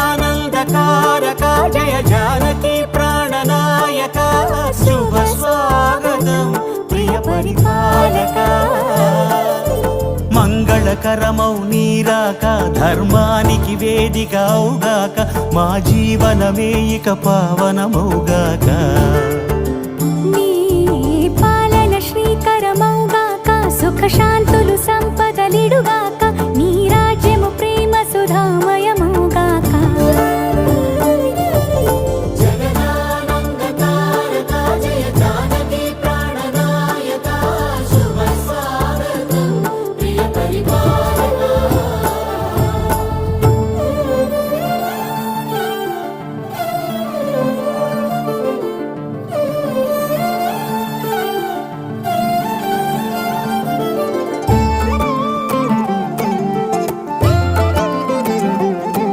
జగదానందకారక జయ జానకి ప్రాణనాయక శుభ స్వాగతం ప్రియ పరిపాలక మంగళకరమౌ నీరాక ధర్మానికి వేదిక అవుగాక మా జీవనమే ఇక పావనమౌగాక నీ పాలన శ్రీకరమౌగాక సుఖ శాంతులు సంపదలిడుగాక